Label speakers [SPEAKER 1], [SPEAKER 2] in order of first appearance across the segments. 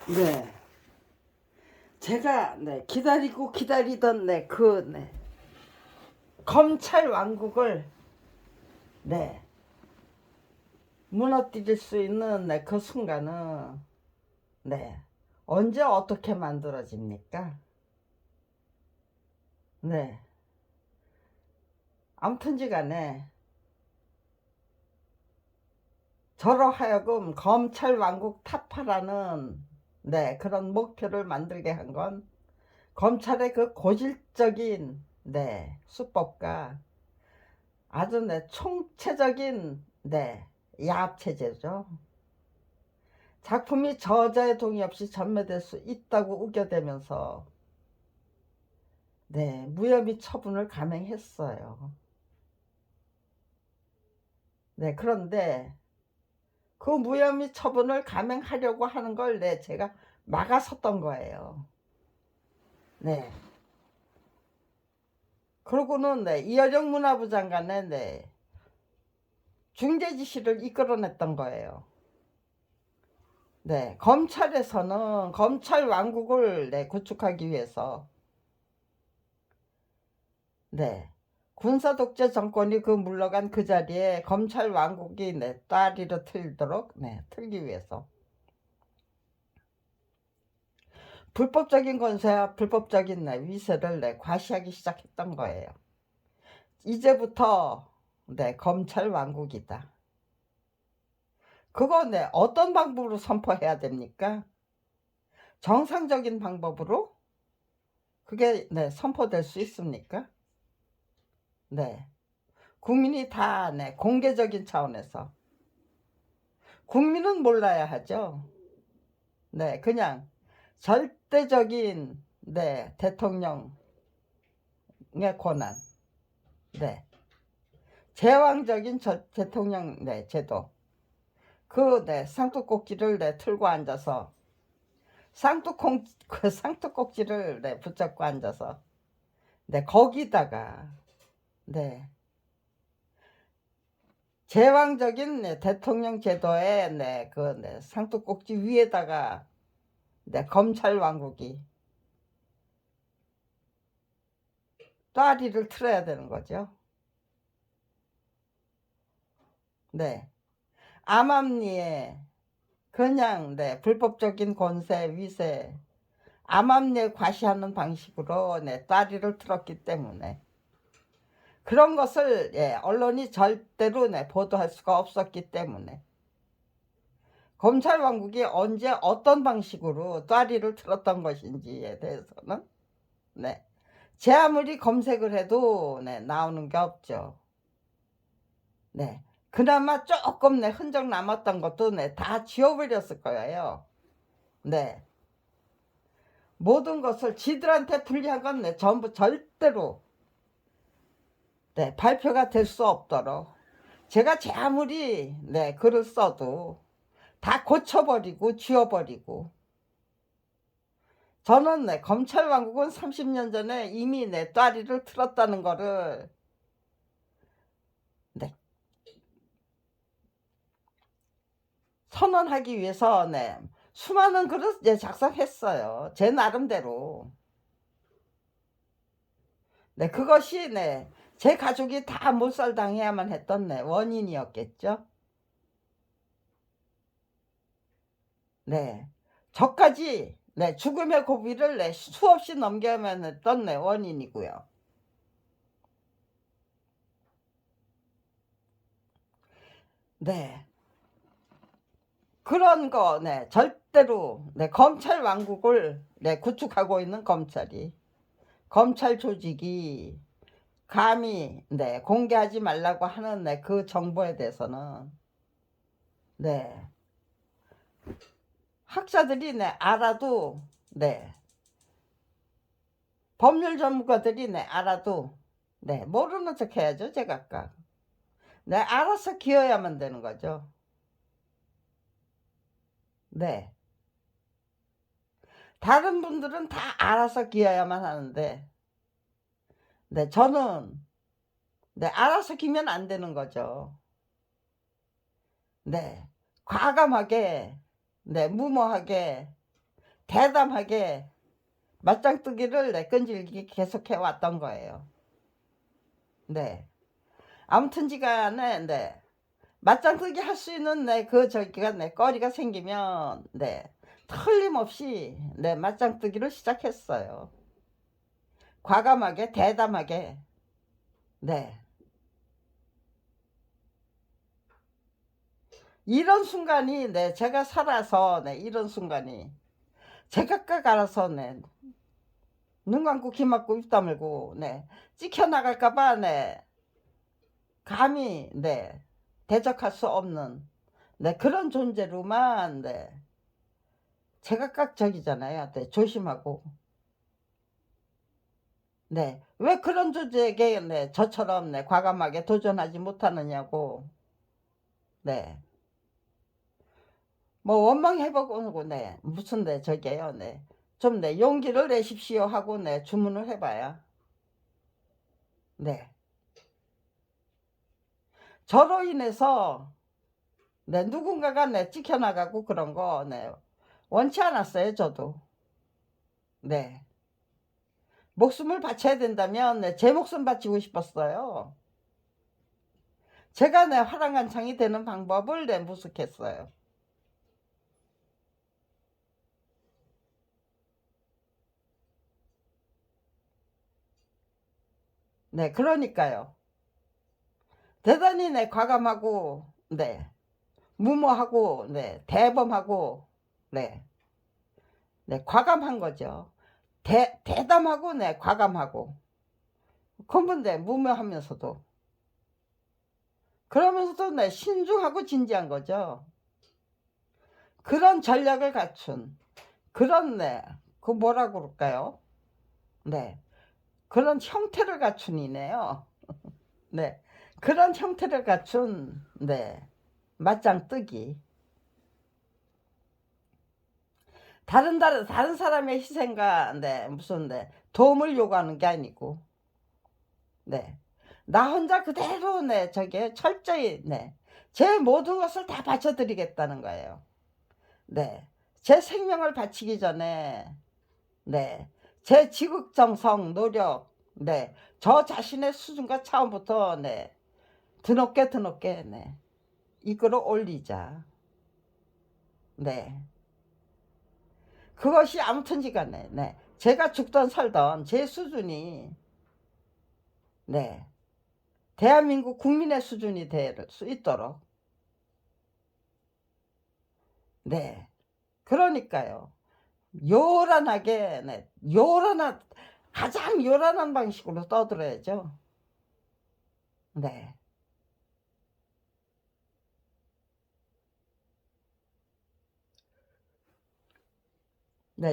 [SPEAKER 1] 네. 제가 기다리고 기다리던 검찰 왕국을 네 무너뜨릴 수 있는 그 순간은 네 언제 어떻게 만들어집니까? 네. 아무튼지간에 저로 하여금 검찰 왕국 타파라는 그런 목표를 만들게 한 건 검찰의 그 고질적인 수법과 아주 총체적인 야합체제죠. 작품이 저자의 동의 없이 전매될 수 있다고 우겨대면서 무혐의 처분을 감행했어요. 그런데 그 무혐의 처분을 감행하려고 하는 걸 제가 막아섰던 거예요. 그러고는 이여정 문화부 장관의 중재 지시를 이끌어냈던 거예요. 검찰에서는 검찰 왕국을 구축하기 위해서 군사 독재 정권이 물러간 그 자리에 검찰 왕국이 따리로 틀도록 틀기 위해서 불법적인 권세와 불법적인 위세를 과시하기 시작했던 거예요. 이제부터 검찰 왕국이다. 그거 어떤 방법으로 선포해야 됩니까? 정상적인 방법으로 그게 선포될 수 있습니까? 국민이 다 공개적인 차원에서 국민은 몰라야 하죠. 그냥 절대적인 대통령의 권한, 제왕적인 대통령 제도, 그 쌍뚜꼭지를 틀고 앉아서 그 쌍뚜꼭지를 붙잡고 앉아서 거기다가 제왕적인 대통령 제도의 그 쌍뚜꼭지 위에다가 검찰 왕국이 따리를 틀어야 되는 거죠. 암암리에 그냥 불법적인 권세 위세 암암리에 과시하는 방식으로 따리를 틀었기 때문에 그런 것을 언론이 절대로 보도할 수가 없었기 때문에 검찰 왕국이 언제 어떤 방식으로 따리를 틀었던 것인지에 대해서는 제 아무리 검색을 해도 나오는 게 없죠. 그나마 조금 흔적 남았던 것도 다 지워버렸을 거예요. 모든 것을 지들한테 불리한 건 전부 절대로 발표가 될 수 없도록 제가 제 아무리 글을 써도 다 고쳐버리고 지워버리고 저는 검찰 왕국은 30년 전에 이미 따리를 틀었다는 거를 선언하기 위해서 수많은 글을 작성했어요. 제 나름대로. 그것이 제 가족이 다 몰살당해야만 했던 원인이었겠죠. 저까지 죽음의 고비를 수없이 넘겨야만 했던 원인이고요. 그런 거 절대로 검찰 왕국을 구축하고 있는 검찰이 검찰 조직이 감히 공개하지 말라고 하는 그 정보에 대해서는 학자들이 알아도 법률 전문가들이 알아도 모르는 척 해야죠. 제각각 알아서 기어야만 되는 거죠. 다른 분들은 다 알아서 기어야만 하는데 저는 알아서 기면 안 되는 거죠. 과감하게 무모하게 대담하게 맞짱뜨기를 끈질기게 계속해 왔던 거예요. 네. 아무튼지간에 네. 맞짱뜨기 할 수 있는 저기가 거리가 생기면 틀림없이 맞짱뜨기를 시작했어요. 과감하게 대담하게. 네. 이런 순간이 제가 살아서 이런 순간이 제각각 알아서 눈 감고 귀 막고 입 다물고 찍혀 나갈까봐 감히 대적할 수 없는 그런 존재로만 제각각 저기잖아요. 조심하고. 왜 그런 존재에게 저처럼 과감하게 도전하지 못하느냐고. 뭐 원망해보고 무슨 저게요. 좀 용기를 내십시오 하고 주문을 해봐야. 저로 인해서 누군가가 찍혀나가고 그런 거 원치 않았어요. 저도. 목숨을 바쳐야 된다면 제 목숨 바치고 싶었어요. 제가 화랑간창이 되는 방법을 모색했어요. 그러니까요. 대단히 과감하고 무모하고 대범하고 과감한 거죠. 대담하고 과감하고 그런데 무모하면서도 그러면서도 신중하고 진지한 거죠. 그런 전략을 갖춘 그런 그 뭐라 그럴까요? 그런 형태를 갖춘이네요. 그런 형태를 갖춘 맞짱뜨기. 다른 사람의 희생과 무슨 도움을 요구하는 게 아니고 나 혼자 그대로 저게 철저히 제 모든 것을 다 바쳐드리겠다는 거예요. 제 생명을 바치기 전에 제 지극정성 노력 저 자신의 수준과 차원부터 드높게 이끌어 올리자. 그것이 아무튼지간에 제가 죽던 살던 제 수준이 대한민국 국민의 수준이 될 수 있도록 그러니까요. 요란하게 가장 요란한 방식으로 떠들어야죠.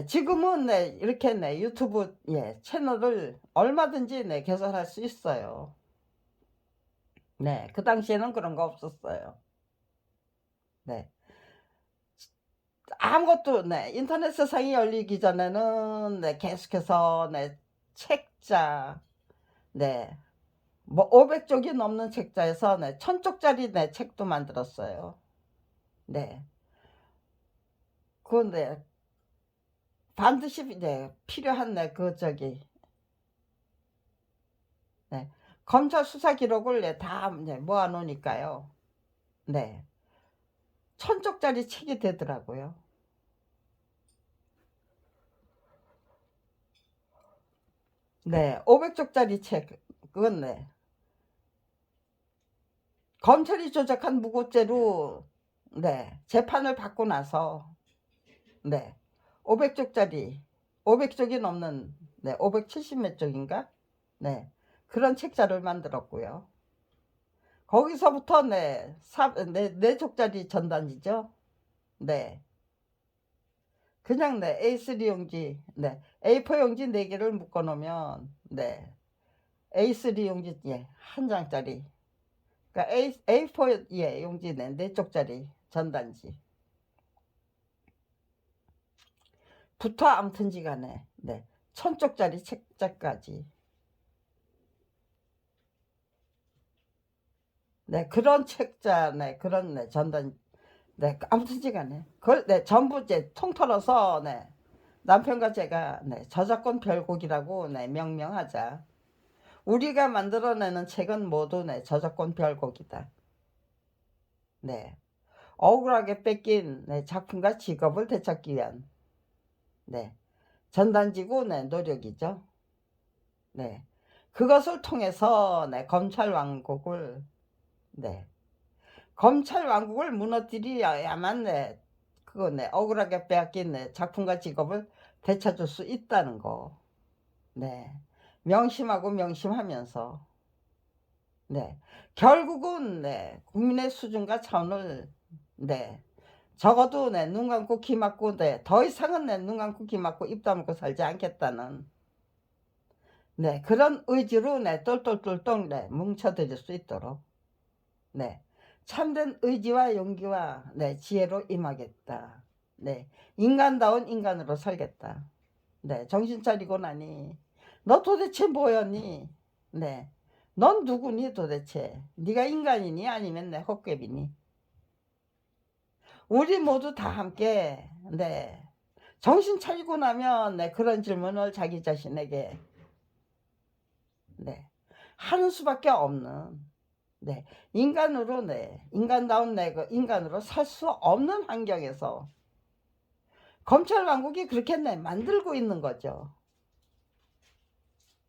[SPEAKER 1] 지금은 이렇게 유튜브 채널을 얼마든지 개설할 수 있어요. 그 당시에는 그런 거 없었어요. 아무것도 인터넷 세상이 열리기 전에는 계속해서 책자 뭐 500쪽이 넘는 책자에서 1000쪽짜리 책도 만들었어요. 그런데 반드시 필요한 그 저기 검찰 수사 기록을 다 모아 놓으니까요. 1000쪽짜리 책이 되더라고요. 500쪽짜리 책 그건 검찰이 조작한 무고죄로 재판을 받고 나서 500쪽짜리 500쪽이 넘는 570몇 쪽인가 그런 책자를 만들었고요. 거기서부터 4쪽짜리 전단지죠. 그냥 A3 용지 A4 용지 4개를 묶어 놓으면 A3 용지 한 장짜리 그러니까 A4 용지 4쪽짜리 전단지 부터 아무튼지간에 1000쪽짜리 책자까지 그런 책자 그런 전단 아무튼지간에 그걸 전부 통틀어서 남편과 제가 네, 저작권 별곡이라고 네, 명명하자. 우리가 만들어내는 책은 모두 네, 저작권 별곡이다. 네. 억울하게 뺏긴 네, 작품과 직업을 되찾기 위한 네, 전단지고 네, 노력이죠. 네. 그것을 통해서 네, 검찰 왕국을 네. 검찰 왕국을 무너뜨려야만 네, 그거 네, 억울하게 빼앗긴 네, 작품과 직업을 되찾을 수 있다는 거. 네. 명심하고 명심하면서 네. 결국은 네, 국민의 수준과 차원을 네. 적어도 네, 눈 감고 귀 막고 네, 더 이상은 네, 눈 감고 귀 막고 입 다물고 살지 않겠다는 네, 그런 의지로 네, 똘똘똘똘 네, 뭉쳐드릴 수 있도록 네, 참된 의지와 용기와 네, 지혜로 임하겠다. 네, 인간다운 인간으로 살겠다. 네, 정신 차리고 나니 너 도대체 뭐였니? 네, 넌 누구니 도대체? 네가 인간이니 아니면 내 헛개비니? 우리 모두 다 함께 네, 정신 차리고 나면 네, 그런 질문을 자기 자신에게 네, 하는 수밖에 없는 네, 인간으로 네, 인간다운 내 인간으로 살 수 없는 환경에서 검찰 왕국이 그렇게 네, 만들고 있는 거죠.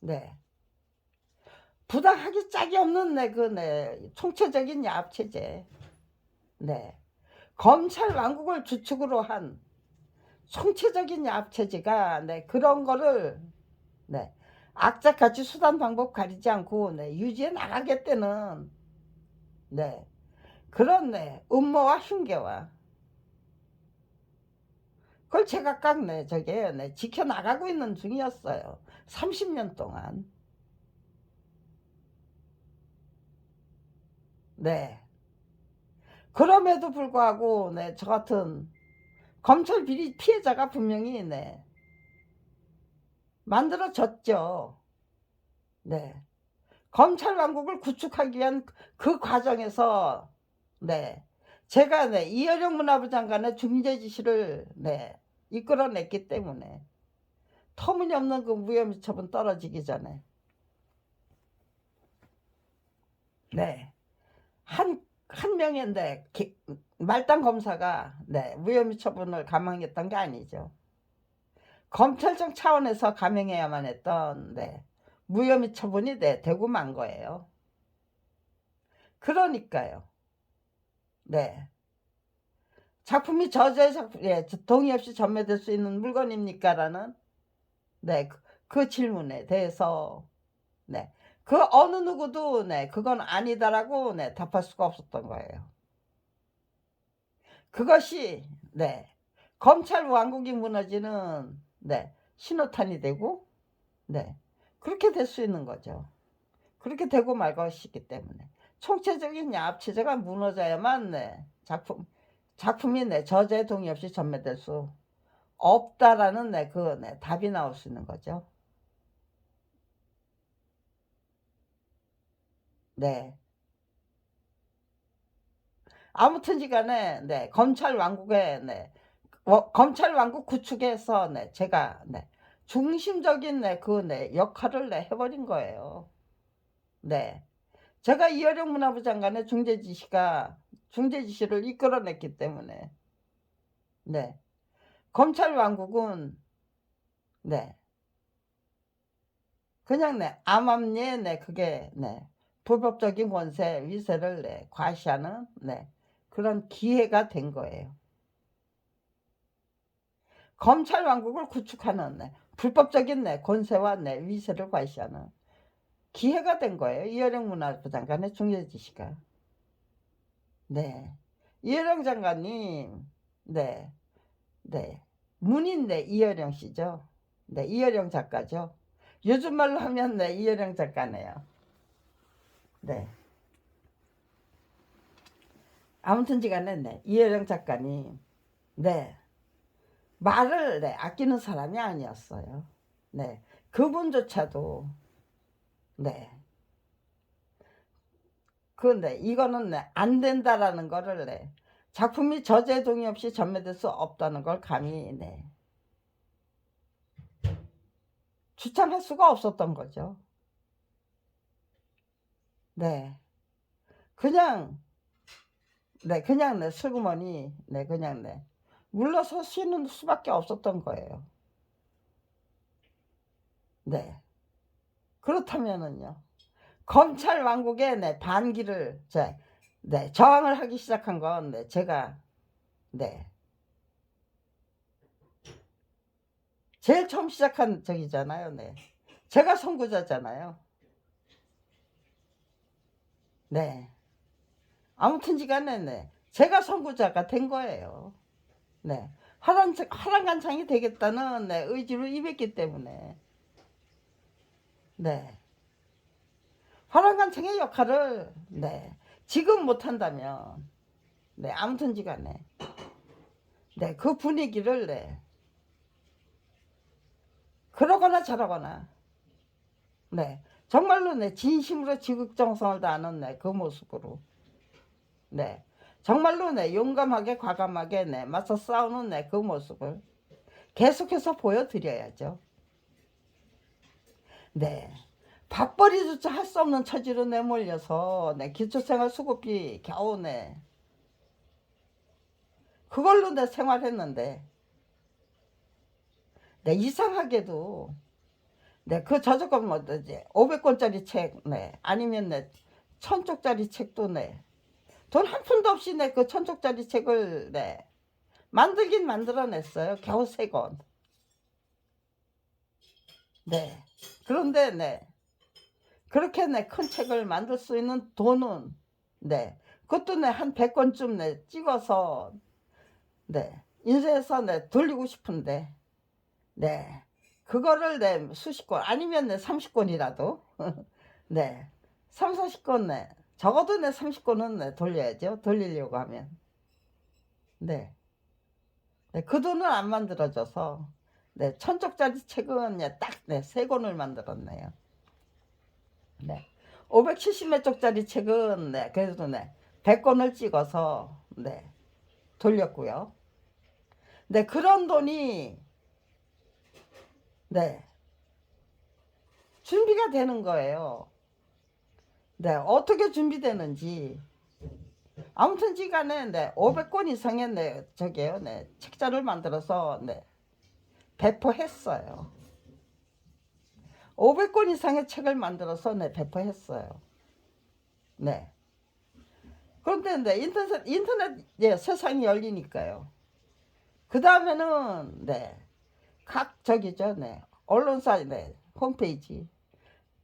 [SPEAKER 1] 네. 부당하기 짝이 없는 네, 총체적인 야합체제. 네. 검찰 왕국을 주축으로 한 총체적인 야합체제가 네, 그런 거를 네, 악착같이 수단 방법 가리지 않고 네, 유지해 나가겠다는 네, 그런 네, 음모와 흉계와 그걸 제가 깍 네, 저게 네, 지켜나가고 있는 중이었어요. 30년 동안. 네. 그럼에도 불구하고 네, 저 같은 검찰 비리 피해자가 분명히 네, 만들어졌죠. 네. 검찰 왕국을 구축하기 위한 그 과정에서 네, 제가 네, 이어령 문화부 장관의 중재 지시를 네, 이끌어냈기 때문에 터무니없는 그 무혐의 처분 떨어지기 전에 네, 한 명인데 말단 검사가 네, 무혐의 처분을 감행했던 게 아니죠. 검찰청 차원에서 감행해야만 했던 네, 무혐의 처분이 네, 되고 만 거예요. 그러니까요. 네. 작품이 저자의 작품, 예, 동의 없이 전매될 수 있는 물건입니까? 라는 네, 그 질문에 대해서 네, 그 어느 누구도 네, 그건 아니다라고 네, 답할 수가 없었던 거예요. 그것이 네, 검찰 왕국이 무너지는 네, 신호탄이 되고 네, 그렇게 될 수 있는 거죠. 그렇게 되고 말 것이기 때문에 총체적인 야합체제가 무너져야만 네, 작품이 네, 저자의 동의 없이 전매될 수 없다라는 네, 그 네, 답이 나올 수 있는 거죠. 네. 아무튼지간에 네, 검찰 왕국의 네, 검찰 왕국 구축에서 네, 제가 네, 중심적인 네, 그 네, 역할을 네, 해버린 거예요. 네. 제가 이어령 문화부 장관의 중재지시를 이끌어냈기 때문에 네. 검찰 왕국은 네. 그냥 네. 암암리에 네. 그게 네. 불법적인 권세 위세를 네. 과시하는 네. 그런 기회가 된 거예요. 검찰 왕국을 구축하는 네. 불법적인 네. 권세와 네. 위세를 과시하는 기회가 된 거예요. 이어령 문화부 장관의 중재지시가. 네. 이어령 장관님 네. 네. 문인 네. 이어령 씨죠. 네. 이어령 작가죠. 요즘 말로 하면 네. 이어령 작가네요. 네. 아무튼지간에 네. 이어령 작가님 네. 말을 네. 아끼는 사람이 아니었어요. 네. 그분조차도 네. 그런데 이거는 네. 안 된다라는 거를 네. 작품이 저자의 동의 없이 전매될 수 없다는 걸 감히 네. 주창할 수가 없었던 거죠. 네. 그냥 그냥 슬그머니 그냥 물러서 쉬는 수밖에 없었던 거예요. 네. 그렇다면은요. 검찰 왕국의 반기를 저항을 하기 시작한 건 제가 제일 처음 시작한 적이잖아요. 제가 선구자잖아요. 네. 아무튼지 간에 제가 선구자가 된 거예요. 네. 화랑간창이 되겠다는 의지로 임했기 때문에 화랑간창의 역할을 지금 못한다면 아무튼지 간에 그 분위기를 그러거나 저러거나 정말로 진심으로 지극정성을 다하는 그 모습으로 정말로 용감하게 과감하게 맞서 싸우는 그 모습을 계속해서 보여드려야죠. 밥벌이조차 할 수 없는 처지로 내몰려서 기초생활 수급비 겨우 그걸로 생활했는데 이상하게도 그 저작권 뭐지 500권짜리 책 아니면 1000쪽짜리 책도 돈 한 푼도 없이 그 1000쪽짜리 책을 만들긴 만들어냈어요. 겨우 3권. 그런데 그렇게 큰 책을 만들 수 있는 돈은 그것도 한 100권쯤 찍어서 인쇄해서 돌리고 싶은데 그거를 수십 권 아니면 30권이라도 3, 40권 적어도 30권은 돌려야죠. 돌리려고 하면 그 돈은 안 만들어져서 1000쪽짜리 책은 딱 3권을 만들었네요. 570몇 쪽짜리 책은 그래도 100권을 찍어서 돌렸고요. 그런 돈이 준비가 되는 거예요. 어떻게 준비되는지 아무튼지 간에 500권 이상의 저게요 책자를 만들어서 배포했어요. 500권 이상의 책을 만들어서 배포했어요. 그런데 인터넷 세상이 열리니까요. 그 다음에는 각 저기죠 언론사 홈페이지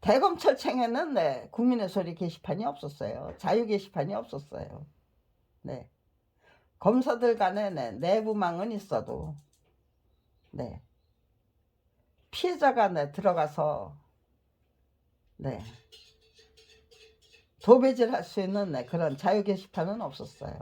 [SPEAKER 1] 대검찰청에는 국민의 소리 게시판이 없었어요. 자유 게시판이 없었어요. 검사들 간에 내부망은 있어도 피해자가 들어가서 도배질 할 수 있는 그런 자유 게시판은 없었어요.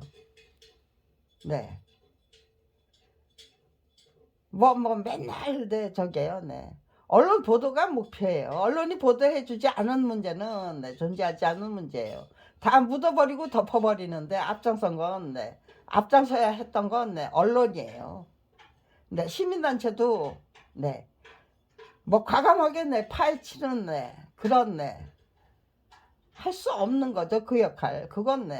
[SPEAKER 1] 뭐 맨날 저게요 언론 보도가 목표예요. 언론이 보도해주지 않은 문제는 존재하지 않는 문제예요. 다 묻어버리고 덮어버리는데 앞장선 건 앞장서야 했던 건 언론이에요. 시민단체도 뭐 과감하게 파헤치는 그런 할 수 없는 거죠. 그 역할 그건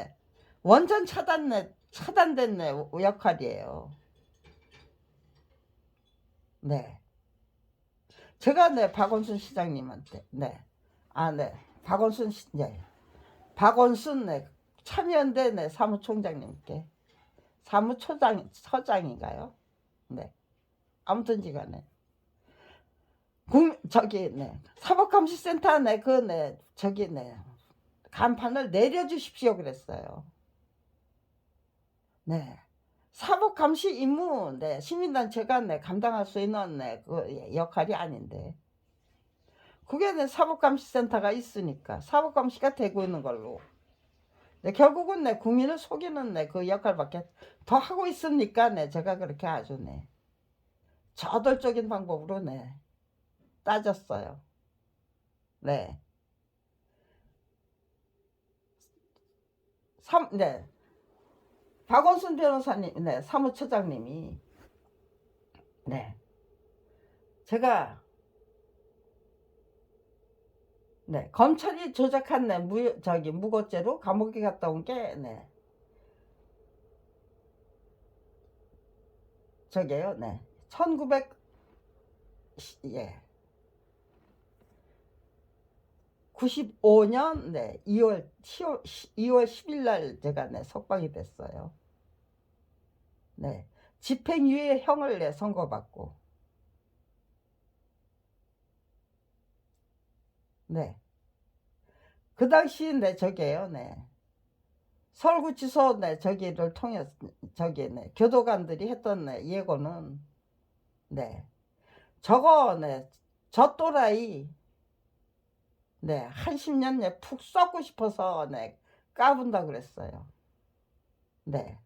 [SPEAKER 1] 원전 차단된 역할이에요. 제가 박원순 시장님한테 박원순 참여연대 사무총장님께 사무처장인가요? 아무튼지 간에 사법감시센터 간판을 내려주십시오 그랬어요. 사법감시 임무 시민단체가 결함당할 수 있는 그 역할이 아닌데 그게 사법감시센터가 있으니까 사법감시가 되고 있는 걸로 결국은 국민을 속이는 그 역할밖에 더 하고 있습니까? 제가 그렇게 아주 저돌적인 방법으로 따졌어요. 박원순 변호사님, 사무처장님이 제가 네, 검찰이 조작한 네, 무고죄로 감옥에 갔다 온 게, 네, 저게요, 네, 1900, 예, 95년, 네, 2월 10일 날 제가, 네, 석방이 됐어요. 네, 집행유예 형을, 네, 선고받고, 네, 그 당시, 네, 저게요, 네, 서울구치소, 네, 저기를 통해서, 네, 교도관들이 했던, 네, 예고는, 네, 저거, 네, 저 또라이, 네, 한 10년 푹 썩고 싶어서, 네, 까분다 그랬어요. 네.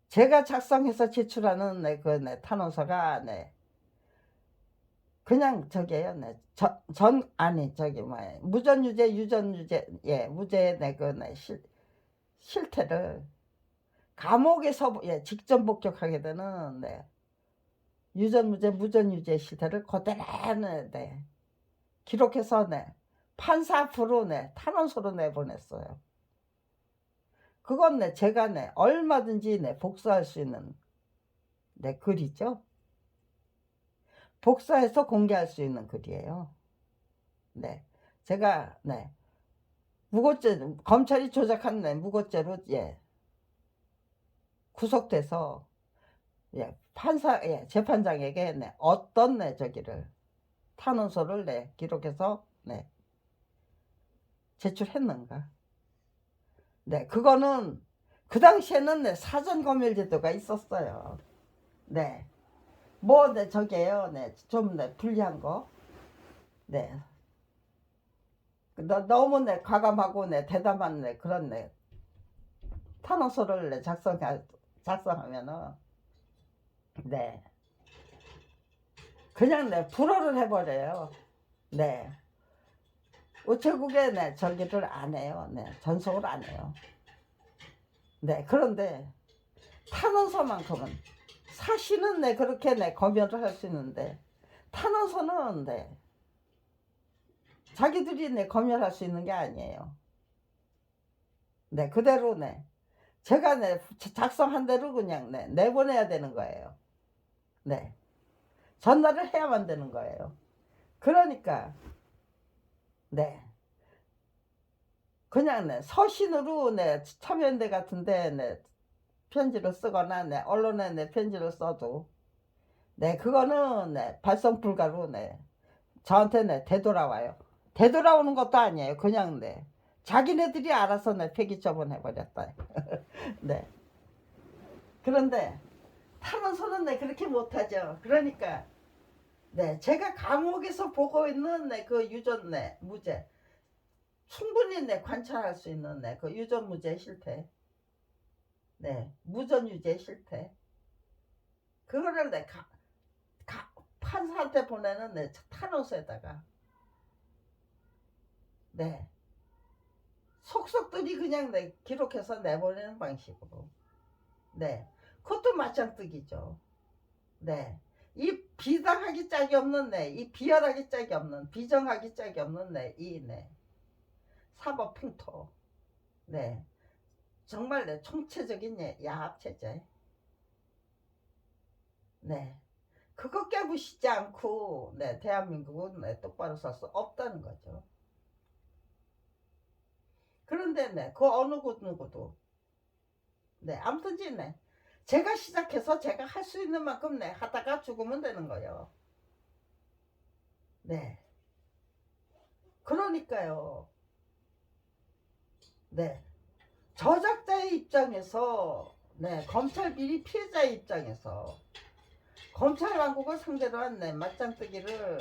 [SPEAKER 1] 제가 작성해서 제출하는, 네, 네, 탄원서가, 네, 그냥 저게요, 네, 아니, 뭐야, 무전유죄, 유전유죄, 예, 무죄, 네, 네, 실태를 감옥에서, 예, 직접 목격하게 되는, 네, 유전무죄, 무전유죄 실태를 그대로, 네, 기록해서, 네, 판사 앞으로, 네, 탄원서로 내보냈어요. 그건, 네, 제가, 네, 얼마든지, 네, 복사할 수 있는, 네, 글이죠. 복사해서 공개할 수 있는 글이에요. 네, 제가, 네, 무고죄, 검찰이 조작한, 네, 무고죄로, 예, 구속돼서, 예, 예, 재판장에게, 네, 어떤, 네, 저기를, 탄원서를, 네, 기록해서, 네, 제출했는가. 네, 그거는, 그 당시에는, 네, 사전 검열 제도가 있었어요. 네, 네, 저게요, 네, 좀, 네, 불리한 거. 네, 너무, 네, 과감하고, 네, 대담한, 네, 그런, 네, 탄원서를, 네, 작성하면은, 네, 그냥, 네, 불허를 해버려요. 네, 우체국에, 네, 저기를 안 해요. 네, 전송을 안 해요. 네, 그런데 탄원서만큼은 사실은, 네, 그렇게, 네, 검열을 할 수 있는데, 탄원서는, 네, 자기들이, 네, 검열할 수 있는 게 아니에요. 네, 그대로, 네, 제가, 네, 작성한 대로 그냥, 네, 내보내야 되는 거예요. 네, 전달을 해야만 되는 거예요. 그러니까, 네, 그냥, 네, 서신으로, 네, 참여연대 같은데, 네, 편지를 쓰거나, 네, 언론에, 네, 편지를 써도, 네, 그거는, 네, 발송 불가로, 네, 저한테, 네, 되돌아와요. 되돌아오는 것도 아니에요. 그냥, 네, 자기네들이 알아서, 네, 폐기 처분해버렸다. 네. 그런데 탄원서는, 네, 그렇게 못하죠. 그러니까, 네, 제가 감옥에서 보고 있는, 네, 그 유전, 네, 무죄, 충분히, 네, 관찰할 수 있는, 네, 그 유전 무죄 실태, 네, 무전 유죄 실태, 그거를, 네, 판사한테 보내는, 네, 탄원서에다가, 네, 속속들이 그냥, 네, 기록해서 내보내는 방식으로, 네, 그것도 맞장뜨기죠. 네, 이 비당하기 짝이 없는, 네, 이 비열하기 짝이 없는, 비정하기 짝이 없는, 네, 이, 네, 사법 풍토, 네, 정말, 네, 총체적인, 네, 야합체제, 네, 그거 깨부시지 않고, 네, 대한민국은, 네, 똑바로 설 수 없다는 거죠. 그런데, 네, 그 어느 누구도, 네, 아무튼지, 네, 제가 시작해서 제가 할 수 있는 만큼, 네, 하다가 죽으면 되는 거예요. 네, 그러니까요. 네, 저작자의 입장에서, 네, 검찰 비리 피해자의 입장에서 검찰 당국을 상대로 한, 네, 맞짱뜨기를,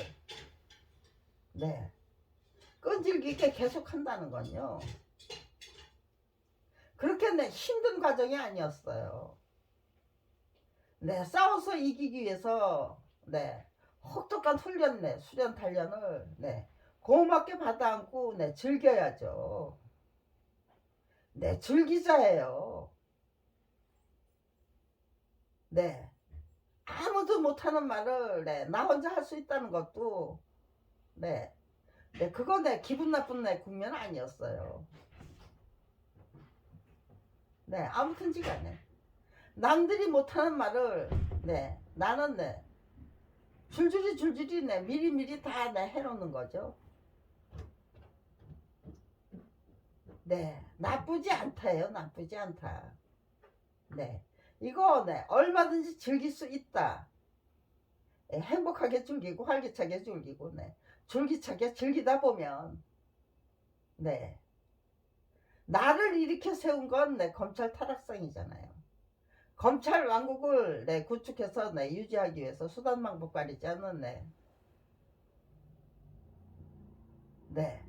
[SPEAKER 1] 네, 끈질기게 계속한다는 건요. 그렇게, 네, 힘든 과정이 아니었어요. 네, 싸워서 이기기 위해서, 네, 혹독한 훈련, 네, 수련 단련을, 네, 고맙게 받아 안고, 네, 즐겨야죠. 네, 즐기자예요. 네, 아무도 못하는 말을, 네, 나 혼자 할 수 있다는 것도, 네, 네, 그거 내 기분 나쁜 내 국면 아니었어요. 네, 아무튼지 간에 남들이 못하는 말을 네, 나는 네, 줄줄이 네, 미리미리 다 네, 해놓는 거죠. 네, 나쁘지 않다요. 나쁘지 않다. 네, 이거 네, 얼마든지 즐길 수 있다. 네, 행복하게 즐기고 활기차게 즐기고 네, 줄기차게 즐기다 보면 네, 나를 일으켜 세운 건 네, 검찰 타락상이잖아요. 검찰 왕국을 네, 구축해서 네, 유지하기 위해서 수단 방법 가리지 않는 네, 네.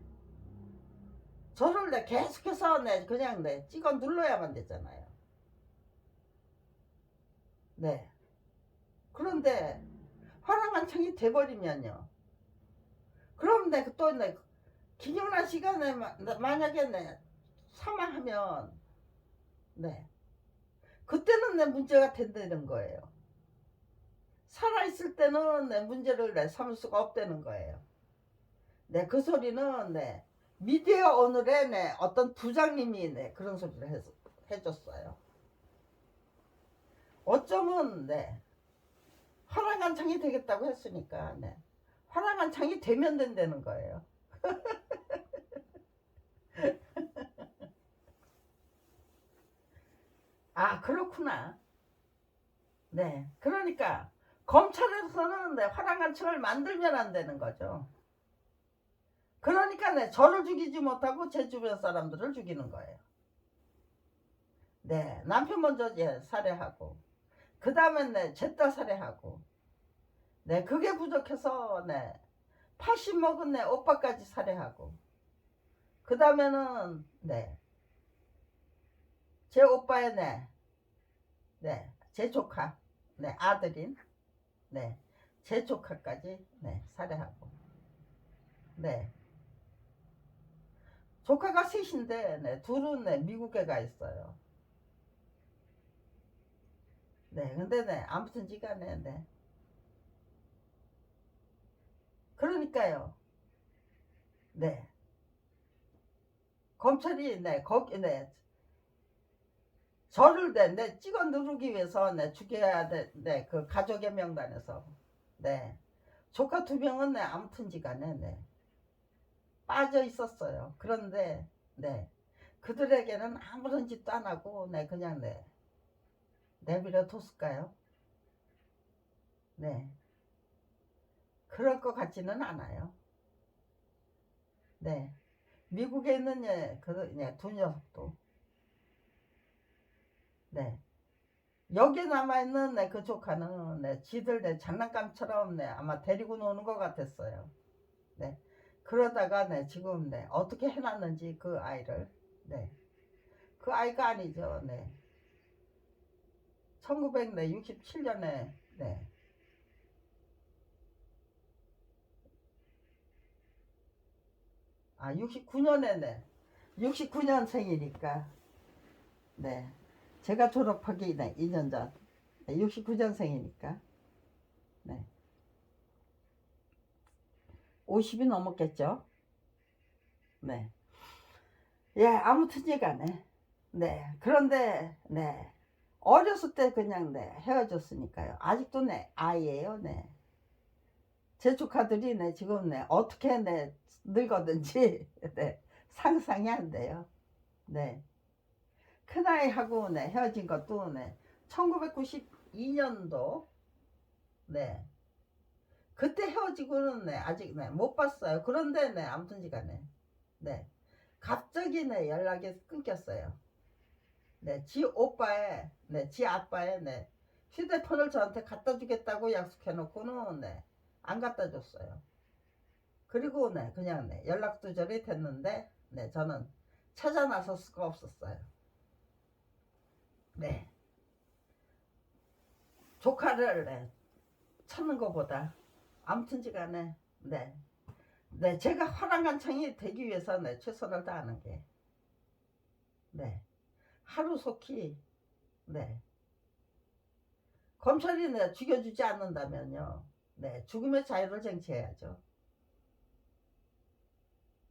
[SPEAKER 1] 저를 네, 계속해서 네, 그냥 네, 찍어 눌러야만 되잖아요. 네. 그런데 화랑한창이 돼버리면요. 그럼 네, 또 네, 김영란 씨가 네, 만약에 네, 사망하면 네, 그때는 내 문제가 된다는 거예요. 살아있을 때는 내 문제를 내 삼을 수가 없다는 거예요. 네, 그 소리는 네, 미디어 오늘의 네, 어떤 부장님이 네, 그런 소리를 해줬어요. 어쩌면 네, 화랑한창이 되겠다고 했으니까 네, 화랑한창이 되면 된다는 거예요. 아, 그렇구나. 네, 그러니까 검찰에서는 네, 화랑한창을 만들면 안 되는 거죠. 그러니까 네, 저를 죽이지 못하고 제 주변 사람들을 죽이는 거예요. 네, 남편 먼저 예, 살해하고 그 다음엔 네, 제 딸 살해하고 네, 그게 부족해서 네, 80 먹은 내 오빠까지 살해하고 그 다음에는 네, 제 오빠의 네, 네, 제 조카 네, 아들인 네, 제 조카까지 네, 살해하고 네, 조카가 셋인데 네, 둘은 네, 미국에 가 있어요. 네, 근데 네, 아무튼지 간에 네, 그러니까요. 네, 검찰이 네, 거기 네, 저를 네, 찍어 누르기 위해서 네, 죽여야 돼. 네, 그 가족의 명단에서 네, 조카 2명은 네, 아무튼지 간에 네, 빠져 있었어요. 그런데 네, 그들에게는 아무런 짓도 안 하고 네, 그냥 네, 내버려 뒀을까요? 네, 그럴 것 같지는 않아요. 네, 미국에 있는 예, 그, 예, 두 녀석도 네, 여기에 남아있는 네, 그 조카는 네, 지들 네, 장난감처럼 네, 아마 데리고 노는 것 같았어요. 네, 그러다가 네, 지금 네, 어떻게 해놨는지 그 아이를 네, 그 아이가 아니죠. 네, 1967년에 네, 아 69년에 네, 69년생이니까 네, 제가 졸업하기 네, 2년 전 네, 69년생이니까 네, 50이 넘었겠죠. 네, 예, 아무튼 간에 네, 그런데 네, 어렸을 때 그냥 네, 헤어졌으니까요. 아직도 네, 아이예요. 네, 제 조카들이 네, 지금 네, 어떻게 네, 늙었는지 네, 상상이 안 돼요. 네, 큰아이하고 네, 헤어진 것도 네, 1992년도 네, 그때 헤어지고는 네, 아직 네, 못 봤어요. 그런데 네, 아무튼지간에 네, 갑자기 네, 연락이 끊겼어요. 네, 지 오빠의 네, 지 아빠의 네, 휴대폰을 저한테 갖다 주겠다고 약속해놓고는 네, 안 갖다 줬어요. 그리고 네, 그냥 네, 연락 두절이 됐는데 네, 저는 찾아 나설 수가 없었어요. 네, 조카를 네, 찾는 것보다 아무튼지간에 네, 네, 제가 화랑간창이 되기 위해서 네, 최선을 다하는 게 네, 하루속히 네, 검찰이 네, 죽여주지 않는다면요, 네, 죽음의 자유를 쟁취해야죠.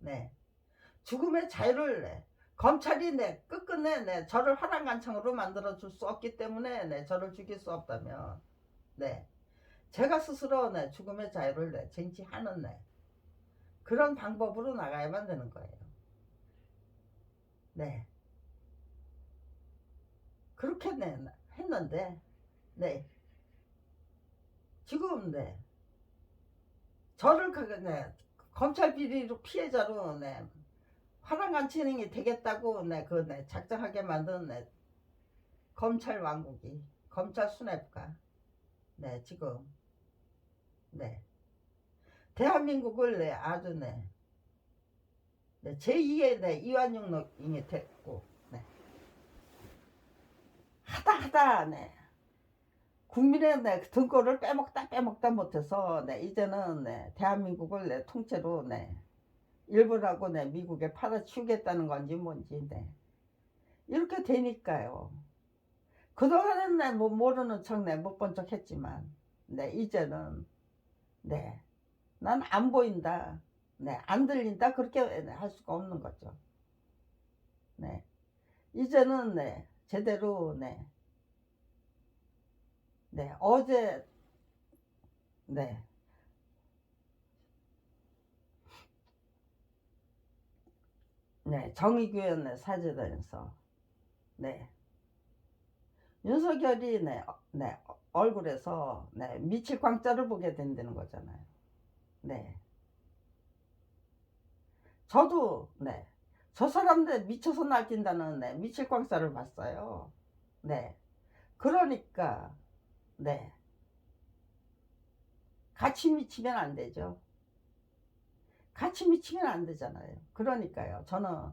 [SPEAKER 1] 네. 죽음의 자유를 내. 검찰이 끝끝내 저를 화랑간창으로 만들어 줄 수 없기 때문에 저를 죽일 수 없다면 제가 스스로 죽음의 자유를 쟁취하는 그런 방법으로 나가야만 되는 거예요. 네. 그렇게 했는데 지금 저를 검찰 비리로 피해자로 화랑간치능이 되겠다고 작정하게 만든 검찰 왕국이 검찰 수뇌부가 지금 대한민국을 아주 제2의 이완용이 됐고 하다 국민의 등골을 빼먹다 못해서 이제는 대한민국을 통째로 일본하고 미국에 팔아치우겠다는 건지 뭔지 이렇게 되니까요. 그동안은 모르는 척 못 본 척 했지만 이제는 난 안 보인다, 안 들린다, 그렇게 할 수가 없는 거죠. 이제는 제대로 어제 정의교회 사제단에서 윤석열이 얼굴에서 미칠 광자를 보게 된다는 거잖아요. 저도 저 사람들 미쳐서 날뛴다는 미칠 광자를 봤어요. 그러니까 같이 미치면 안 되죠. 같이 미치면 안 되잖아요. 그러니까요. 저는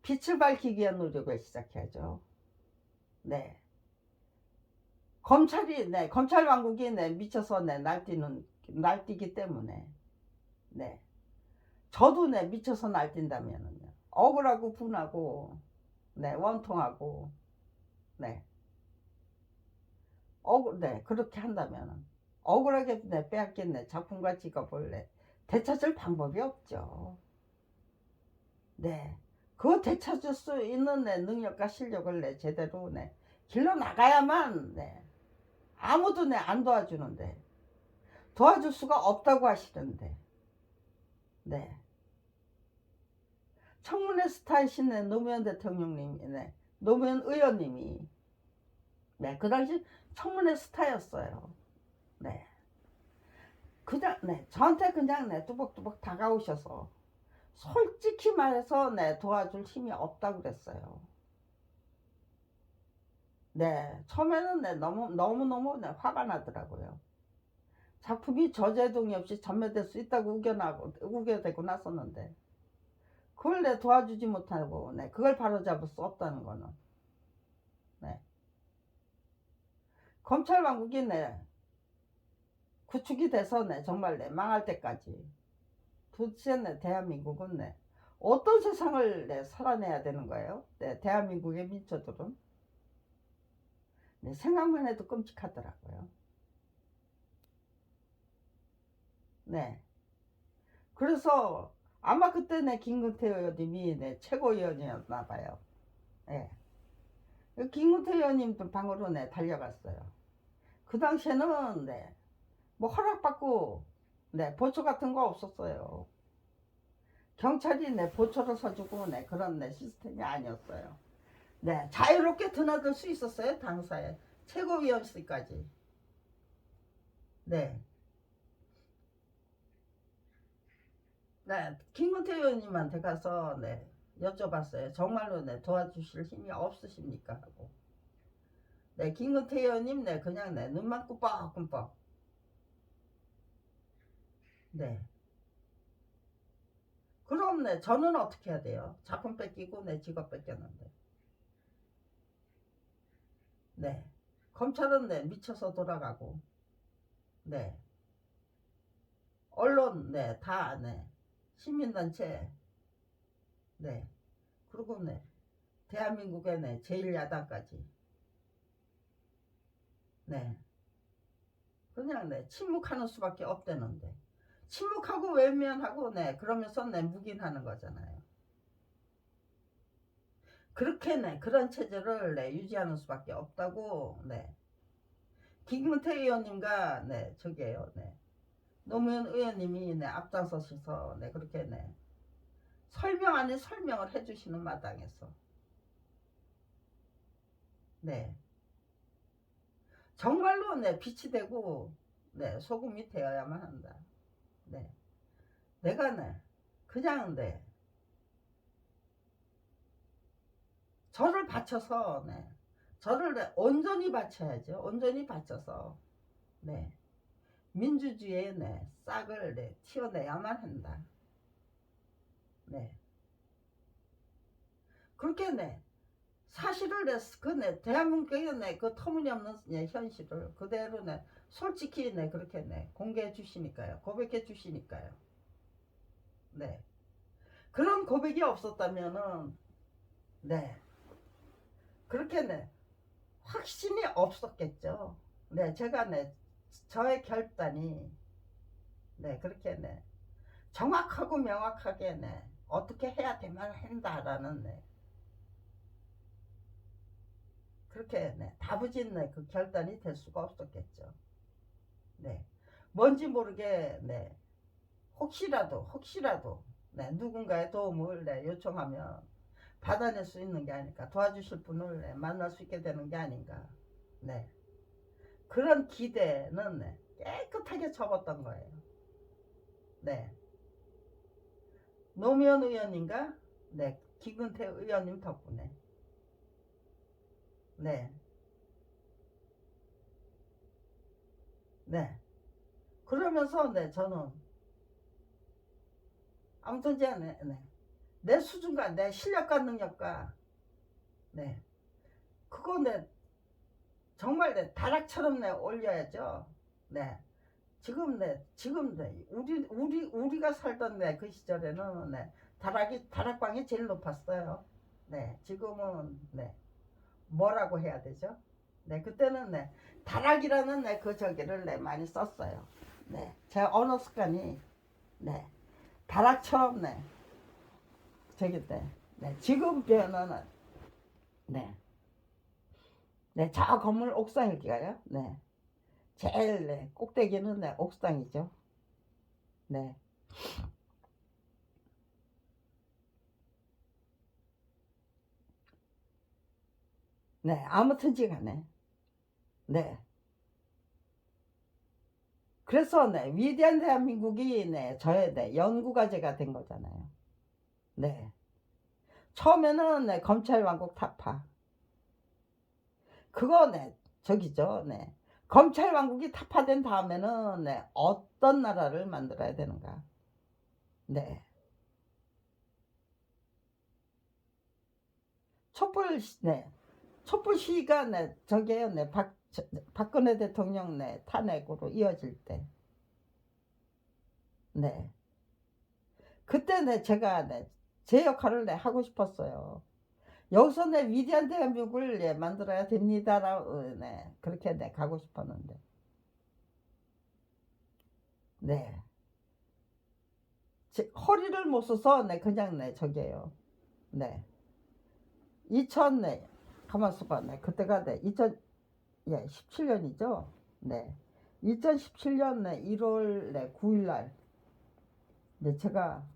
[SPEAKER 1] 빛을 밝히기 위한 노력을 시작해야죠. 검찰 왕국이 미쳐서 날뛰기 때문에 저도 미쳐서 날뛴다면은요. 억울하고 분하고 원통하고 그렇게 한다면은 억울하게 빼앗긴 작품과 직업을 되찾을 방법이 없죠. 그거 되찾을 수 있는 능력과 실력을 제대로 길러 나가야만 아무도 안 도와주는데 도와줄 수가 없다고 하시는데 청문회 스타이신 노무현 대통령님이 노무현 의원님이 그 당시 청문회 스타였어요. 그냥 저한테 그냥 뚜벅뚜벅 다가오셔서 솔직히 말해서 도와줄 힘이 없다고 그랬어요. 처음에는 너무너무 화가 나더라고요. 작품이 저제동이 없이 전매될 수 있다고 우겨대고 나섰는데 그걸 도와주지 못하고 그걸 바로잡을 수 없다는 거는 검찰 왕국이 구축이 돼서 정말 망할 때까지 도대체 대한민국은 어떤 세상을 살아내야 되는 거예요? 대한민국의 민초들은 생각만 해도 끔찍하더라고요. 그래서 아마 그때 김근태 의원님이 최고위원이었나 봐요. 김근태 의원님도 방으로 달려갔어요. 그 당시에는 뭐 허락받고 보초 같은 거 없었어요. 경찰이 보초를 서주고 그런 시스템이 아니었어요. 자유롭게 드나들 수 있었어요. 당사에 최고위원실까지. 김근태 의원님한테 가서 여쭤봤어요. 정말로 도와주실 힘이 없으십니까? 하고. 김근태 의원님 그냥 눈만 꾸벅꾸벅. 그럼 저는 어떻게 해야 돼요? 작품 뺏기고 직업 뺏겼는데. 검찰은 미쳐서 돌아가고. 언론 다 시민단체 그리고 대한민국의 제1야당까지 그냥 침묵하는 수밖에 없대는데 침묵하고 외면하고 네 그러면서 네 묵인하는 거잖아요. 그렇게 네 그런 체제를 네 유지하는 수밖에 없다고 네 김근태 의원님과 네 저기에요 네 노무현 의원님이 네 앞장서셔서 네 그렇게 네 설명 아닌 설명을 해주시는 마당에서 네 정말로 네 빛이 되고 네 소금이 되어야만 한다. 네 내가 네 그냥 네 저를 바쳐서 네 저를 네, 온전히 바쳐야죠. 온전히 바쳐서 네 민주주의의 네 싹을 네 튀어내야만 한다. 네 그렇게 네 사실을 내 그네 대한민국의 네그 터무니없는 네, 현실을 그대로 네 솔직히 네 그렇게 네 공개해 주시니까요. 고백해 주시니까요. 네 그런 고백이 없었다면은 네 그렇게 네 확신이 없었겠죠. 네 제가 네 저의 결단이 네 그렇게 네 정확하고 명확하게 네 어떻게 해야 되만 한다라는 네 그렇게 네 다부진 네 그 결단이 될 수가 없었겠죠. 네 뭔지 모르게 네 혹시라도 네 누군가의 도움을 네 요청하면 받아낼 수 있는 게 아닐까 도와주실 분을 네, 만날 수 있게 되는 게 아닌가 네 그런 기대는 네, 깨끗하게 접었던 거예요. 네 노무현 의원님과 네 김근태 의원님 덕분에 네 네. 그러면서 네 저는 아무튼 이제 내 수준과 내 실력과 능력과 네 그거 내 정말 내 다락처럼 내 올려야죠. 네 지금 네 우리가 살던 네 그 시절에는 네 다락방이 제일 높았어요. 네 지금은 네 뭐라고 해야 되죠? 네 그때는 네 다락이라는 네 그 저기를 네 많이 썼어요. 네제 언어 습관이 네 다락처럼 네 저기 때 네 지금 표현은 네 네, 저 건물 옥상일까요? 네. 제일 네, 꼭대기는 네, 옥상이죠. 네. 네, 아무튼지 간에. 네. 그래서 네, 위대한 대한민국이 네, 저의 네, 연구과제가 된 거잖아요. 네. 처음에는 네, 검찰 왕국 타파. 그거 네, 저기죠. 네. 검찰 왕국이 타파된 다음에는 네, 어떤 나라를 만들어야 되는가. 네. 촛불 네. 촛불 시위가 네, 저게요. 네. 박근혜 대통령 네, 탄핵으로 이어질 때. 네. 그때 네, 제가 네, 제 역할을 네, 하고 싶었어요. 여기서 네, 위대한 대한민국을 네, 만들어야 됩니다라고 네, 그렇게 네, 가고 싶었는데. 네. 허리를 못 써서 네, 그냥 네, 저게요. 네. 2000 네. 가만 있어봐. 네. 그때가 네, 2017년이죠. 네. 2017년 네, 1월 네, 9일 날 네, 제가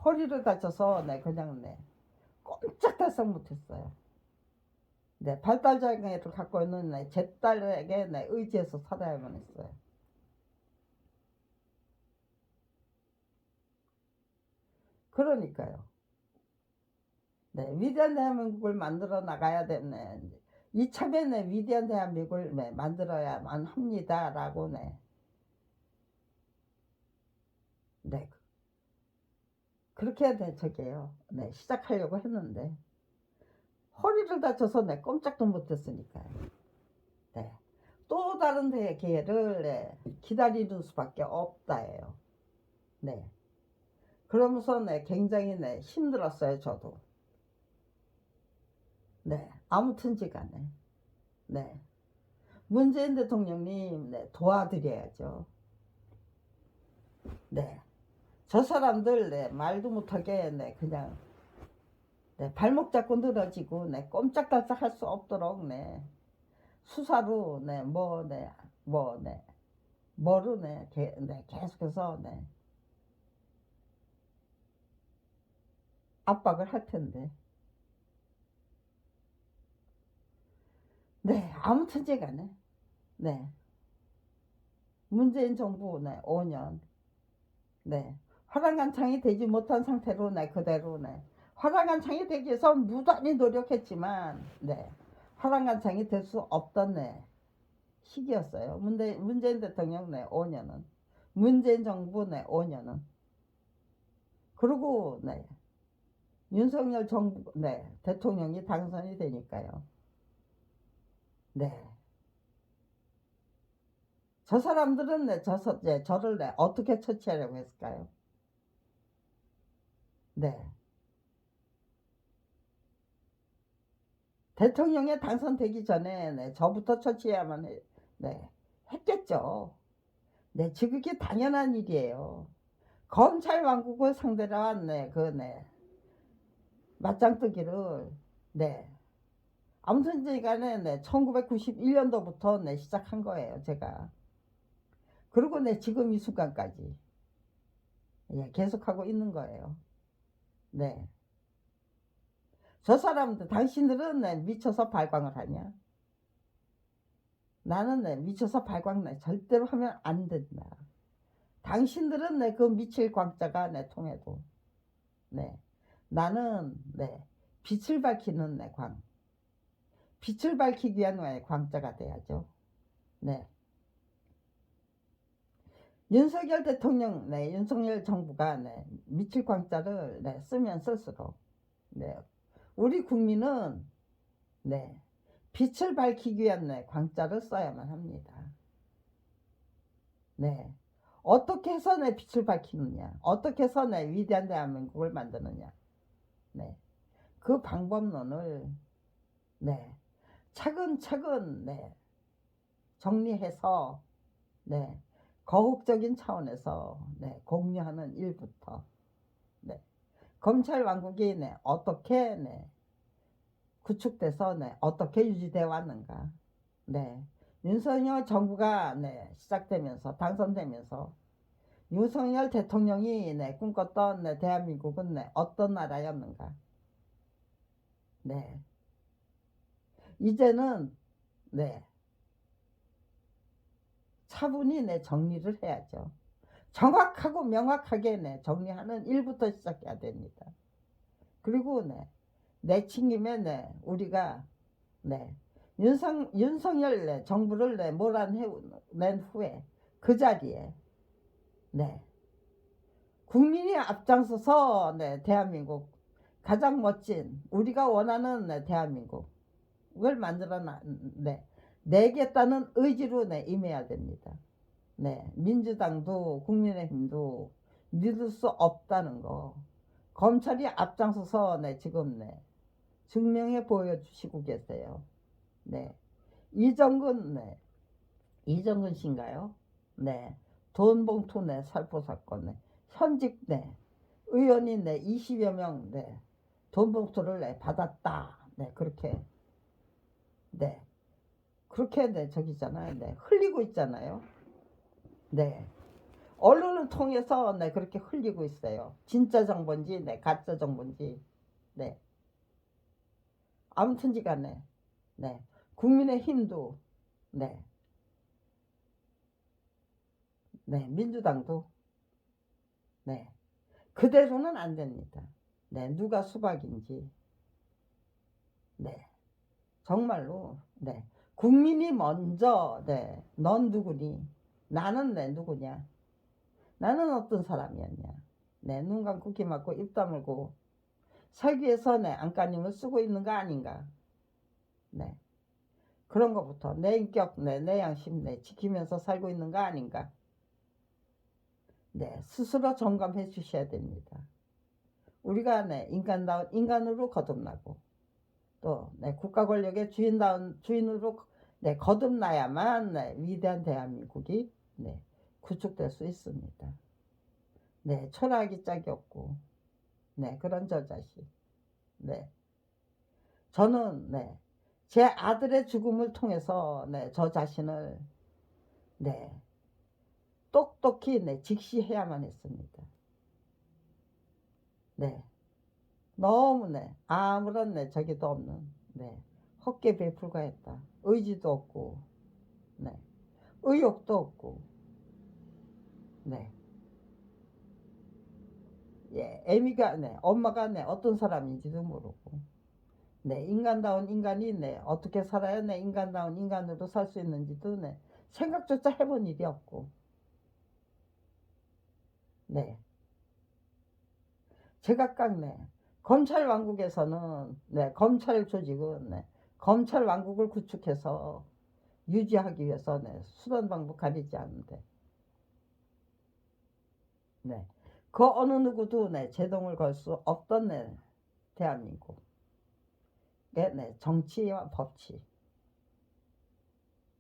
[SPEAKER 1] 허리를 다쳐서 네, 그냥 네, 꼼짝달싹 못했어요. 네, 발달장애를 갖고 있는 네, 제 딸에게 네, 의지해서 살아야만 했어요. 그러니까요. 네, 위대한 대한민국을 만들어 나가야 되네. 이참에 네, 위대한 대한민국을 네, 만들어야만 합니다라고 네, 네, 그렇게 네, 저게요. 네, 시작하려고 했는데 허리를 다쳐서 네, 꼼짝도 못했으니까요. 네, 또 다른 기회를 네, 기다리는 수밖에 없다예요. 네. 그러면서 네, 굉장히 네, 힘들었어요, 저도. 네, 아무튼지 간에. 네. 문재인 대통령님, 네, 도와드려야죠. 네. 저 사람들 네, 말도 못하게 네, 그냥 네, 발목 잡고 늘어지고 네, 꼼짝달싹 할 수 없도록 네, 수사로 네, 뭐로 네, 계속해서 네, 압박을 할 텐데. 네, 아무튼지 간에 네, 문재인 정부 네, 5년 네, 화랑간창이 되지 못한 상태로 네, 그대로 네, 화랑간창이 되기 위해서 무단히 노력했지만 네, 화랑간창이 될 수 없던 네, 시기였어요. 문재인 대통령 네, 5년은 문재인 정부 네, 5년은 그리고 네, 윤석열 정부 네, 대통령이 당선이 되니까요. 네. 저 사람들은 저를 어떻게 처치하려고 했을까요? 네. 대통령에 당선되기 전에 저부터 처치해야만 네, 했겠죠. 네, 지극히 당연한 일이에요. 검찰 왕국을 상대로 한 맞짱뜨기를 네. 아무튼 간에 1991년도부터 시작한 거예요, 제가. 그리고 지금 이 순간까지 예, 계속하고 있는 거예요. 네. 저 사람들, 당신들은 미쳐서 발광을 하냐? 나는 미쳐서 발광 절대로 하면 안 된다. 당신들은 그 미칠 광자가 통해도 네. 나는 빛을 밝히는 광. 빛을 밝히기 위한 광자가 돼야죠. 네. 윤석열 대통령, 윤석열 정부가 미칠 광자를 쓰면 쓸수록 우리 국민은 빛을 밝히기 위한 광자를 써야만 합니다. 네. 어떻게 해서 빛을 밝히느냐? 어떻게 해서 위대한 대한민국을 만드느냐? 네. 그 방법론을 차근차근 정리해서 거국적인 차원에서 공유하는 일부터 검찰 왕국이 어떻게 구축돼서 어떻게 유지되어 왔는가. 윤석열 정부가 시작되면서 당선되면서 윤석열 대통령이 꿈꿨던 대한민국은 어떤 나라였는가. 이제는 차분히 정리를 해야죠. 정확하고 명확하게 정리하는 일부터 시작해야 됩니다. 그리고 내친김에 우리가 윤석열 정부를 몰아낸 후에 그 자리에 국민이 앞장서서 대한민국 가장 멋진 우리가 원하는 대한민국을 만들어 내겠다는 의지로 임해야 됩니다. 민주당도 국민의힘도 믿을 수 없다는 거 검찰이 앞장서서 지금 증명해 보여주시고 계세요. 이정근 씨인가요? 돈 봉투 살포 사건 현직 의원이 20여 명 돈 봉투를 받았다. 그렇게 저기잖아요. 흘리고 있잖아요. 언론을 통해서 그렇게 흘리고 있어요. 진짜 정보인지 가짜 정보인지 아무튼지간에 국민의힘도 민주당도 그대로는 안 됩니다. 누가 수박인지 정말로 국민이 먼저 넌 누구니? 나는 누구냐? 나는 어떤 사람이었냐? 눈 감고 귀 막고 입 다물고 살기 위해서 안간힘을 쓰고 있는 거 아닌가? 그런 것부터 내 인격, 내 양심 지키면서 살고 있는 거 아닌가? 스스로 점검해 주셔야 됩니다. 우리가 인간다운 인간으로 거듭나고 또 국가 권력의 주인으로 거듭나야만 위대한 대한민국이 구축될 수 있습니다. 네, 초라하기 짝이 없고, 네, 그런 저 자신. 네, 저는, 네, 제 아들의 죽음을 통해서, 네, 저 자신을, 네, 똑똑히, 네, 직시해야만 했습니다. 네, 너무, 네, 아무런, 네, 저기도 없는, 네, 헛개비에 불과했다. 의지도 없고, 네, 의욕도 없고, 네, 예, 애미가, 네, 엄마가, 네, 어떤 사람인지도 모르고, 네, 인간다운 인간이, 네, 어떻게 살아야, 네, 인간다운 인간으로 살 수 있는지도, 네, 생각조차 해본 일이 없고, 네, 제각각, 네, 검찰 왕국에서는, 네, 검찰 조직은, 네, 검찰 왕국을 구축해서 유지하기 위해서, 네, 수단 방법 가리지 않는데, 네, 그 어느 누구도, 네, 제동을 걸 수 없던, 네, 대한민국, 네, 네, 정치와 법치,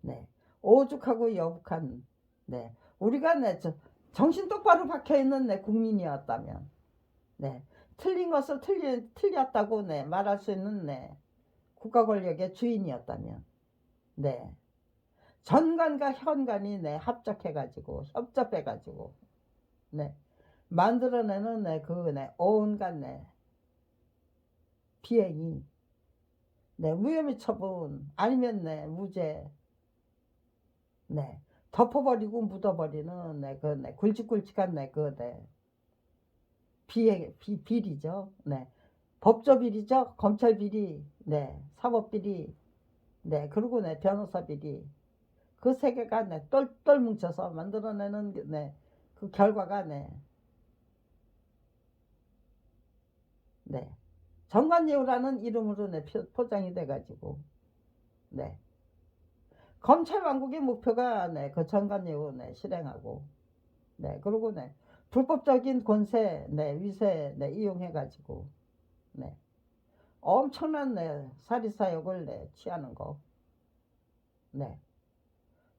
[SPEAKER 1] 네, 오죽하고 여북한, 네, 우리가, 네, 정신 똑바로 박혀 있는, 네, 국민이었다면, 네, 틀린 것을 틀렸다고, 네, 말할 수 있는, 네, 국가 권력의 주인이었다면, 네, 전관과 현관이, 네, 합작해가지고 협접해가지고, 네, 만들어내는, 네, 그, 네, 온갖, 네, 비행이, 네, 무혐의 처분 아니면, 네, 무죄, 네, 덮어버리고 묻어버리는, 네, 그, 네, 굵직굵직한, 네, 그, 네, 비리죠. 네, 법조 비리죠. 검찰 비리, 네, 사법 비리, 네, 그리고, 네, 변호사 비리, 그 세 개가, 네, 똘똘 뭉쳐서 만들어내는, 네, 그 결과가, 네, 네, 정관예우라는 이름으로, 네, 포장이 돼가지고, 네, 검찰 왕국의 목표가, 네, 그 정관예우, 네, 실행하고, 네, 그리고, 네, 불법적인 권세, 네, 위세, 네, 이용해가지고, 네, 엄청난, 네, 사리사욕을, 네, 취하는 거, 네,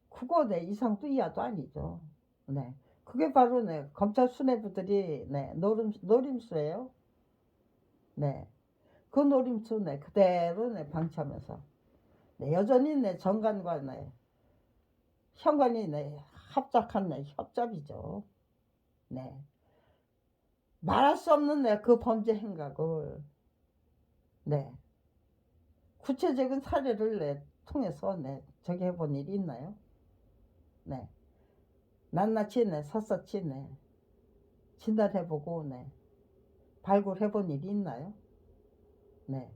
[SPEAKER 1] 그거, 네, 이상도 이하도 아니죠. 네, 그게 바로, 네, 검찰 수뇌부들이, 네, 노림수예요. 네, 그 노림수, 네, 그대로, 네, 방치하면서, 네, 여전히, 네, 정관과, 네, 현관이, 네, 합작한, 네, 협잡이죠. 네, 말할 수 없는, 네, 그 범죄 행각을, 네, 구체적인 사례를, 네, 통해서, 네, 저기 해본 일이 있나요? 네, 낱낱이, 네, 샅샅이, 네, 진단해보고, 네, 발굴해본 일이 있나요? 네,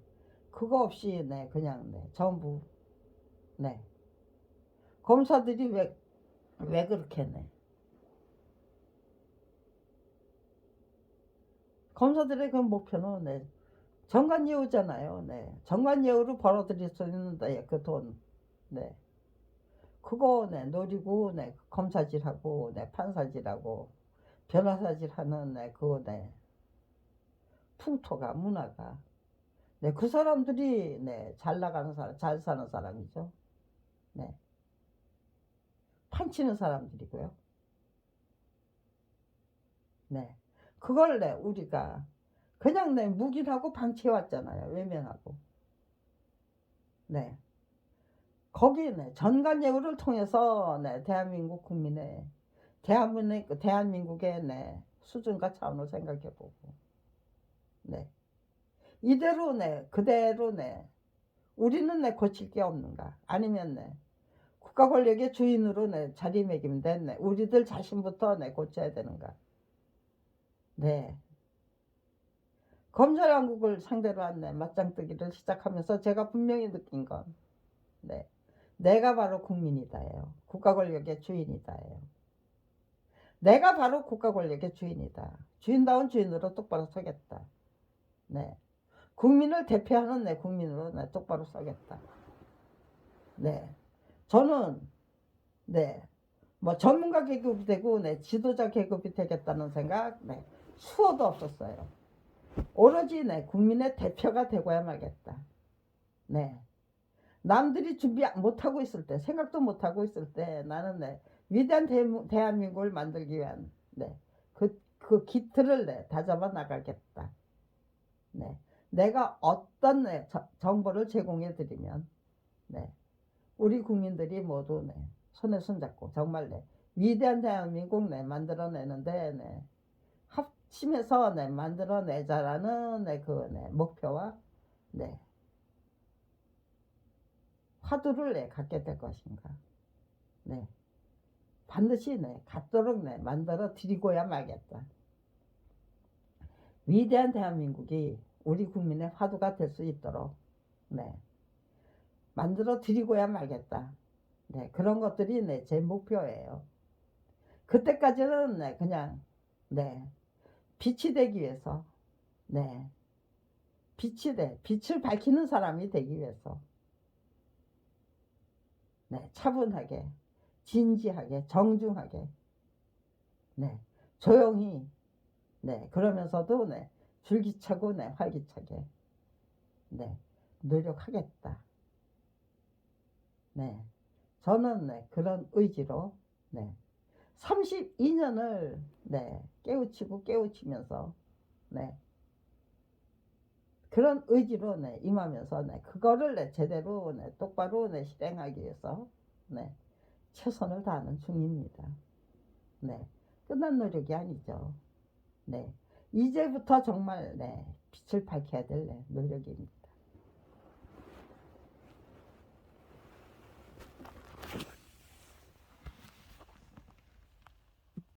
[SPEAKER 1] 그거 없이, 네, 그냥, 네, 전부, 네, 검사들이 왜 그렇게, 네, 검사들의 그 목표는, 네, 정관예우잖아요. 네, 정관예우로 벌어들일 수 있는, 네, 그 돈, 네, 그거, 네, 노리고, 네, 검사질하고, 네, 판사질하고, 변호사질하는, 네, 그, 네, 풍토가, 문화가, 네, 그 사람들이, 네, 잘 나가는 사람, 잘 사는 사람이죠. 네, 판치는 사람들이고요. 네, 그걸, 네, 우리가 그냥, 네, 묵인하고 방치해왔잖아요. 외면하고. 네, 거기, 네, 전관예우를 통해서, 네, 대한민국 국민의, 대한민국의, 네, 수준과 차원을 생각해보고, 네, 이대로, 네, 그대로, 네, 우리는, 네, 고칠 게 없는가? 아니면, 네, 국가 권력의 주인으로, 네, 자리매김된, 네, 우리들 자신부터, 네, 고쳐야 되는가? 네, 검찰 왕국을 상대로 한, 네, 맞짱뜨기를 시작하면서 제가 분명히 느낀 건, 네, 내가 바로 국민이다예요. 국가 권력의 주인이다예요. 내가 바로 국가 권력의 주인이다. 주인다운 주인으로 똑바로 서겠다. 네, 국민을 대표하는, 내 국민으로, 네, 똑바로 서겠다. 네, 저는, 네, 뭐 전문가 계급이 되고, 네, 지도자 계급이 되겠다는 생각, 네, 수어도 없었어요. 오로지, 네, 국민의 대표가 되고야 말겠다. 네, 남들이 준비 못하고 있을 때, 생각도 못하고 있을 때, 나는, 네, 위대한 대한민국을 만들기 위한, 네, 그 기틀을 다잡아 나가겠다. 네. 내가 어떤 정보를 제공해 드리면 우리 국민들이 모두 손에 손잡고 정말 위대한 대한민국 만들어내는데 합심해서 만들어내자라는 그 목표와 화두를 갖게 될 것인가. 반드시 갖도록 만들어 드리고야 말겠다. 위대한 대한민국이 우리 국민의 화두가 될 수 있도록 만들어 드리고야 말겠다. 그런 것들이 제 목표예요. 그때까지는 그냥 빛이 되기 위해서 빛을 밝히는 사람이 되기 위해서 차분하게 진지하게 정중하게 조용히 그러면서도 줄기차고 활기차게 노력하겠다. 저는 그런 의지로 32년을 깨우치면서 그런 의지로 임하면서 그거를 제대로 똑바로 실행하기 위해서 최선을 다하는 중입니다. 끝난 노력이 아니죠. 이제부터 정말 빛을 밝혀야 될 노력입니다.